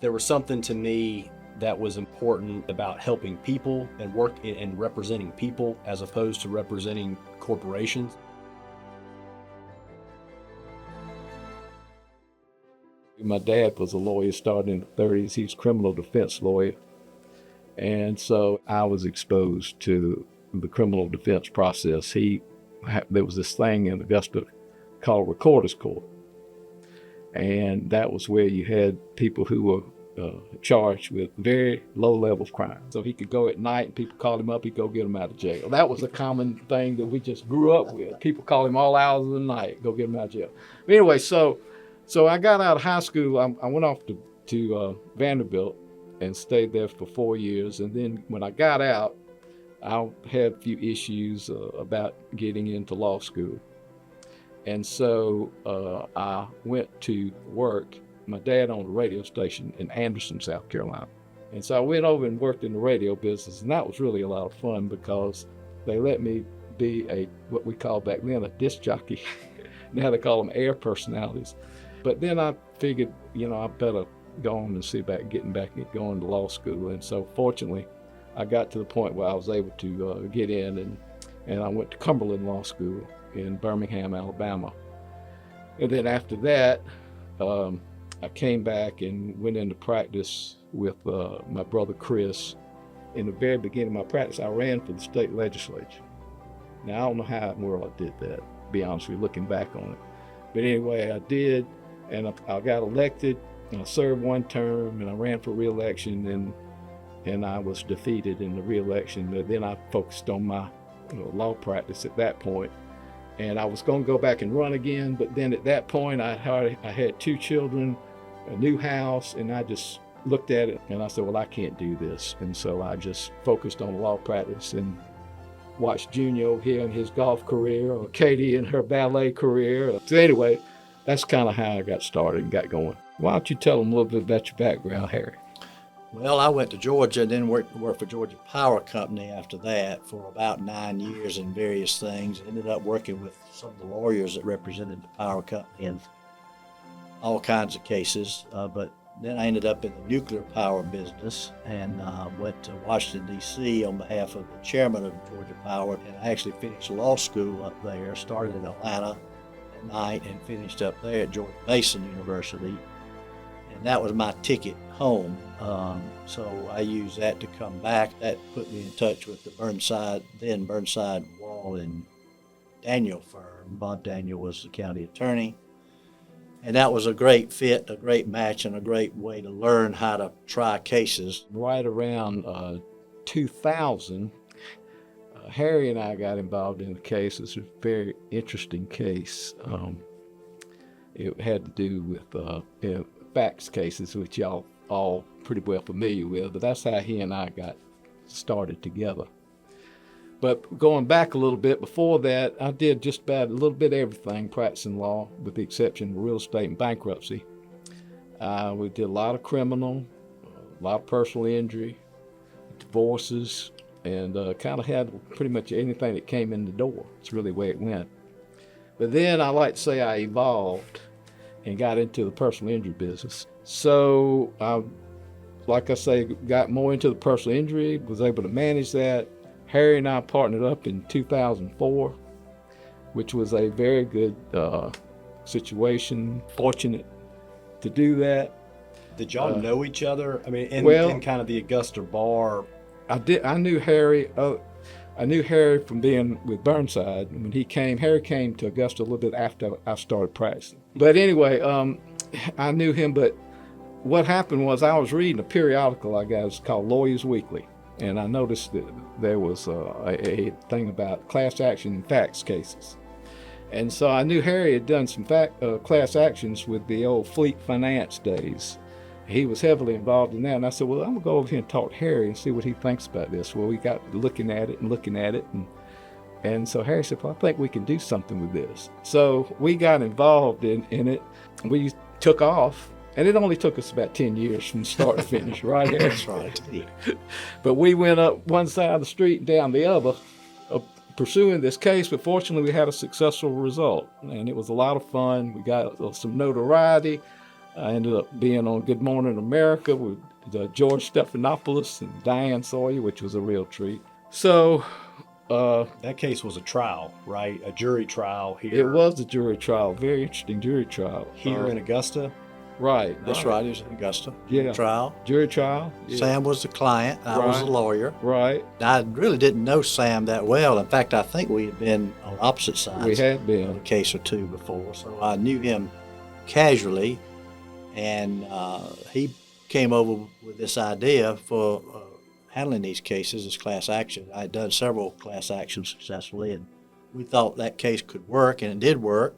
There was something to me that was important about helping people and work and representing people as opposed to representing corporations. My dad was a lawyer starting in the 30s. He's a criminal defense lawyer. And so I was exposed to the criminal defense process. There was this thing in Augusta called Recorder's Court. And that was where you had people who were charged with very low-level crimes. So he could go at night and people called him up, he'd go get them out of jail. That was a common thing that we just grew up with. People call him all hours of the night, go get them out of jail. But anyway, so I got out of high school. I went off to Vanderbilt and stayed there for 4 years. And then when I got out, I had a few issues about getting into law school. And so I went to work. My dad owned a radio station in Anderson, South Carolina. And so I went over and worked in the radio business, and that was really a lot of fun because they let me be what we called back then a disc jockey. Now they call them air personalities. But then I figured, I better go on and see about getting back and going to law school. And so fortunately, I got to the point where I was able to get in, and I went to Cumberland Law School in Birmingham, Alabama. And then after that, I came back and went into practice with my brother Chris. In the very beginning of my practice, I ran for the state legislature. Now, I don't know how in the world I did that, to be honest with you, looking back on it. But anyway, I did, and I got elected, and I served one term, and I ran for re-election, and I was defeated in the re-election. But then I focused on my law practice at that point. And I was going to go back and run again, but then at that point I had 2 children, a new house, and I just looked at it and I said, well, I can't do this. And so I just focused on law practice and watched Junior over here in his golf career, or Katie in her ballet career. So anyway, that's kind of how I got started and got going. Why don't you tell them a little bit about your background, Harry? Well, I went to Georgia and then worked for Georgia Power Company after that for about 9 years in various things. Ended up working with some of the lawyers that represented the power company in all kinds of cases. But then I ended up in the nuclear power business and went to Washington, D.C. on behalf of the chairman of Georgia Power. And I actually finished law school up there, started in Atlanta at night and finished up there at George Mason University. And that was my ticket home. So I used that to come back. That put me in touch with the Burnside Wall and Daniel firm. Bob Daniel was the county attorney. And that was a great fit, a great match, and a great way to learn how to try cases. Right around 2000, Harry and I got involved in the case. It's a very interesting case. It had to do with fax cases, which y'all all pretty well familiar with, but that's how he and I got started together. But going back a little bit, before that, I did just about a little bit of everything practicing law, with the exception of real estate and bankruptcy. We did a lot of criminal, a lot of personal injury, divorces, and kind of had pretty much anything that came in the door. It's really the way it went. But then I like to say I evolved and got into the personal injury business. So like I say, got more into the personal injury, was able to manage that. Harry and I partnered up in 2004, which was a very good situation, fortunate to do that. Did y'all know each other? I mean, in kind of the Augusta bar? I knew Harry. I knew Harry from being with Burnside. When Harry came to Augusta a little bit after I started practicing. But anyway, I knew him, but what happened was I was reading a periodical I got called Lawyers Weekly, and I noticed that there was a thing about class action and fax cases. And so I knew Harry had done some class actions with the old Fleet Finance days. He was heavily involved in that, and I said, well, I'm going to go over here and talk to Harry and see what he thinks about this. Well, we got looking at it, and so Harry said, well, I think we can do something with this. So we got involved in it. We took off, and it only took us about 10 years from start to finish, right, Harry? That's right. But we went up one side of the street and down the other, pursuing this case, but fortunately we had a successful result, and it was a lot of fun. We got some notoriety. I ended up being on Good Morning America with George Stephanopoulos and Diane Sawyer, which was a real treat. So That case was a trial, right? A jury trial it here. was a jury trial, very interesting jury trial. Here in Augusta. Right. That's right. He was in Augusta. Yeah. Trial. Jury trial. Yeah. Sam was the client. I was the Right. lawyer. Right. I really didn't know Sam that well. In fact, I think we had been on opposite sides. We had of been. a case or two before, so I knew him casually, and he came over with this idea for handling these cases as class action. I had done several class actions successfully, and we thought that case could work, and it did work.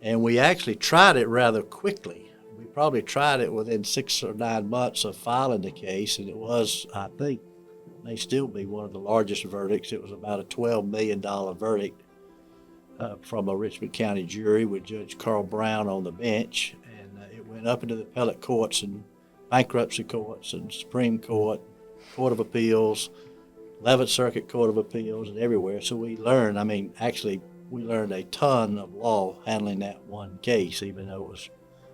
And we actually tried it rather quickly. We probably tried it within 6 or 9 months of filing the case, and it was, I think, may still be one of the largest verdicts. It was about a $12 million verdict from a Richmond County jury with Judge Carl Brown on the bench. And it went up into the appellate courts and bankruptcy courts and Supreme Court, Court of Appeals, 11th Circuit Court of Appeals, and everywhere. So we learned, we learned a ton of law handling that one case, even though it was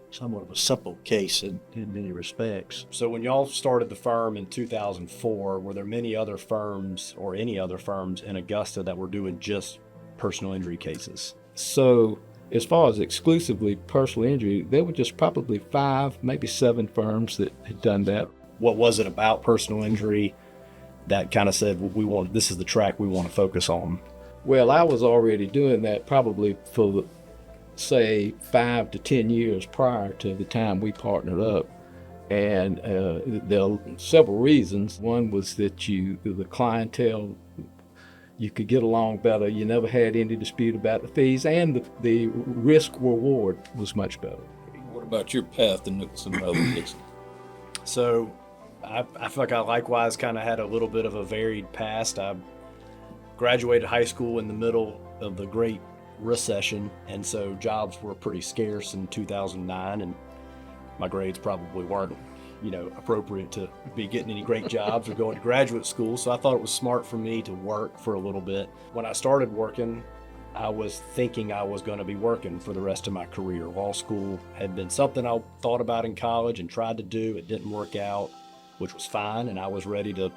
somewhat of a simple case in many respects. So when y'all started the firm in 2004, were there many other firms or any other firms in Augusta that were doing just personal injury cases? So as far as exclusively personal injury, there were just probably 5, maybe 7 firms that had done that. What was it about personal injury that kind of said, well, this is the track we want to focus on? Well, I was already doing that probably for, say, 5 to 10 years prior to the time we partnered up. And there are several reasons. One was that the clientele, you could get along better. You never had any dispute about the fees, and the risk reward was much better. What about your path to Nicholson Revell, Dixon? So I feel like I likewise kind of had a little bit of a varied past. I graduated high school in the middle of the Great Recession, and so jobs were pretty scarce in 2009, and my grades probably weren't, appropriate to be getting any great jobs or going to graduate school. So I thought it was smart for me to work for a little bit. When I started working, I was thinking I was going to be working for the rest of my career. Law school had been something I thought about in college and tried to do. It didn't work out, which was fine, and I was ready to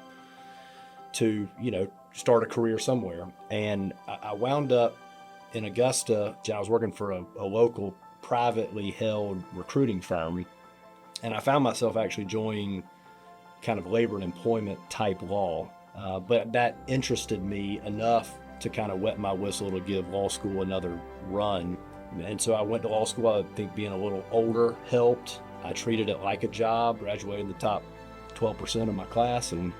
start a career somewhere. And I wound up in Augusta. I was working for a local privately held recruiting firm, and I found myself actually joining kind of labor and employment type law. But that interested me enough to kind of wet my whistle to give law school another run. And so I went to law school. I think being a little older helped. I treated it like a job, graduated in the top 12% of my class, and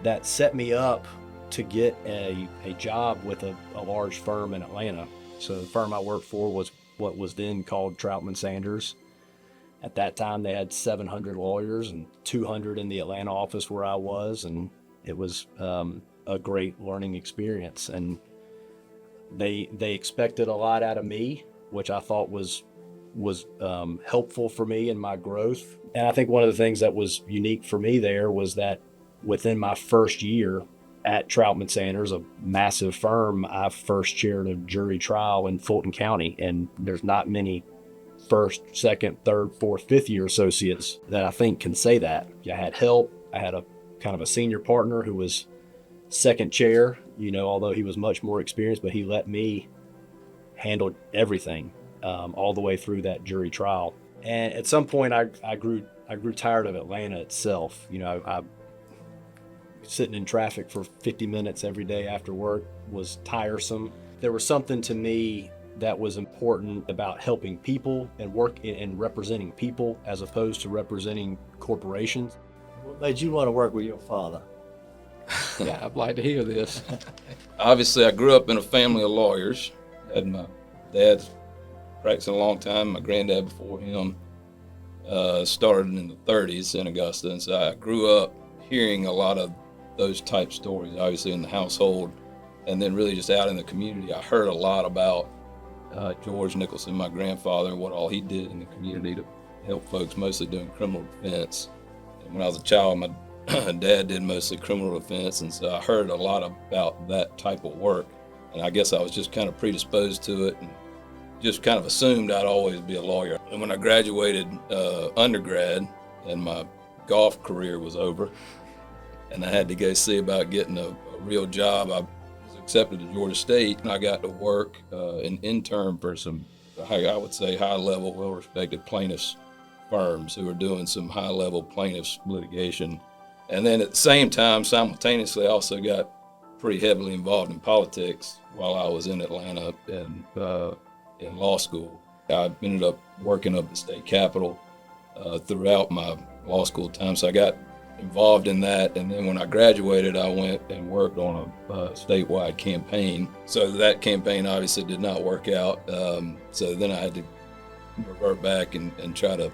that set me up to get a job with a large firm in Atlanta. So the firm I worked for was what was then called Troutman Sanders. At that time, they had 700 lawyers and 200 in the Atlanta office where I was, and it was a great learning experience. And they expected a lot out of me, which I thought was helpful for me in my growth. And I think one of the things that was unique for me there was that within my first year at Troutman Sanders, a massive firm, I first chaired a jury trial in Fulton County, and there's not many first, second, third, fourth, fifth year associates that I think can say that. I had help. I had a kind of a senior partner who was second chair, although he was much more experienced, but he let me handle everything all the way through that jury trial. And at some point I grew tired of Atlanta itself. I sitting in traffic for 50 minutes every day after work was tiresome. There was something to me that was important about helping people and work and representing people as opposed to representing corporations. What made you want to work with your father? Yeah, I'd like to hear this. Obviously, I grew up in a family of lawyers. Had my dad practicing a long time. My granddad before him started in the 30s in Augusta, and so I grew up hearing a lot of those type stories, obviously in the household, and then really just out in the community. I heard a lot about George Nicholson, my grandfather, and what all he did in the community to help folks, mostly doing criminal defense. And when I was a child, my dad did mostly criminal defense, and so I heard a lot about that type of work. And I guess I was just kind of predisposed to it, and just kind of assumed I'd always be a lawyer. And when I graduated undergrad and my golf career was over and I had to go see about getting a real job, I was accepted to Georgia State, and I got to work an intern for some, I would say, high-level, well-respected plaintiffs firms who were doing some high-level plaintiffs litigation. And then at the same time, simultaneously, I also got pretty heavily involved in politics while I was in Atlanta and in law school. I ended up working up at the state capitol throughout my law school time, so I got involved in that. And then when I graduated, I went and worked on a statewide campaign. So that campaign obviously did not work out. So then I had to revert back and try to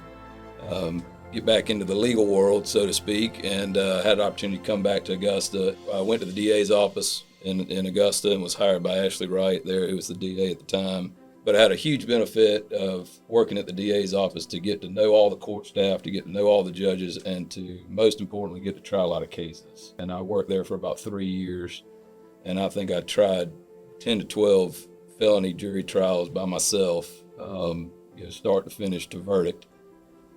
get back into the legal world, so to speak, and had an opportunity to come back to Augusta. I went to the DA's office in Augusta and was hired by Ashley Wright there, who was the DA at the time. But I had a huge benefit of working at the DA's office to get to know all the court staff, to get to know all the judges, and to, most importantly, get to try a lot of cases. And I worked there for about 3 years, and I think I tried 10 to 12 felony jury trials by myself, start to finish to verdict.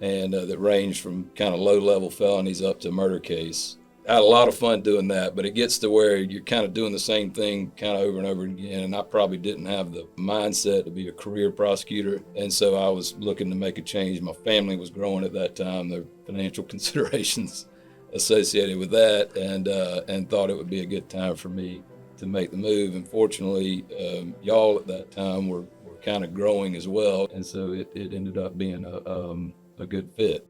And that ranged from kind of low-level felonies up to murder case. I had a lot of fun doing that, but it gets to where you're kind of doing the same thing kind of over and over again, and I probably didn't have the mindset to be a career prosecutor, and so I was looking to make a change. My family was growing at that time, the financial considerations associated with that, and thought it would be a good time for me to make the move. And fortunately, y'all at that time were kind of growing as well, and so it ended up being a good fit.